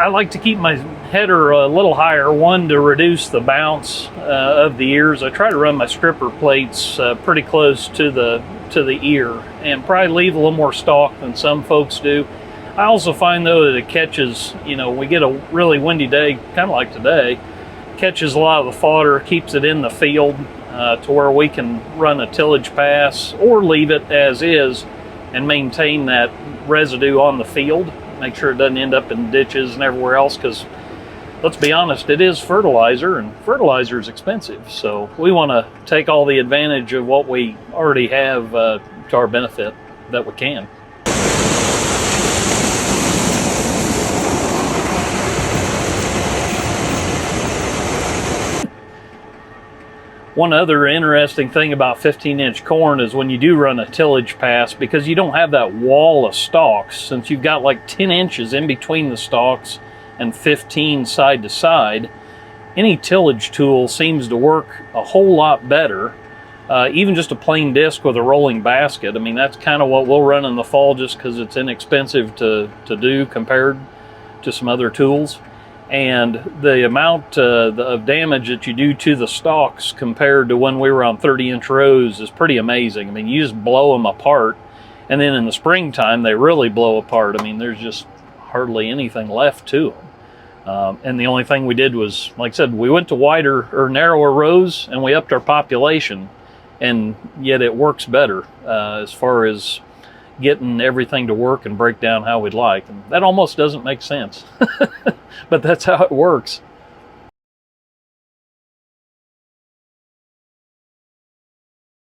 I like to keep my header a little higher, one to reduce the bounce of the ears. I try to run my stripper plates pretty close to the ear, and probably leave a little more stalk than some folks do. I also find though that it catches, you know, we get a really windy day, kind of like today, catches a lot of the fodder, keeps it in the field to where we can run a tillage pass or leave it as is and maintain that residue on the field. Make sure it doesn't end up in ditches and everywhere else, because let's be honest, it is fertilizer, and fertilizer is expensive. So we want to take all the advantage of what we already have to our benefit that we can. One other interesting thing about 15-inch corn is when you do run a tillage pass, because you don't have that wall of stalks, since you've got like 10 inches in between the stalks and 15 side to side, any tillage tool seems to work a whole lot better. Even just a plain disc with a rolling basket. I mean, that's kind of what we'll run in the fall, just because it's inexpensive to do compared to some other tools. And the amount of damage that you do to the stalks compared to when we were on 30-inch rows is pretty amazing. I mean, you just blow them apart, and then in the springtime they really blow apart. I mean, there's just hardly anything left to them. And the only thing we did was, like I said, we went to wider or narrower rows, and we upped our population, and yet it works better as far as getting everything to work and break down how we'd like. And that almost doesn't make sense, but that's how it works.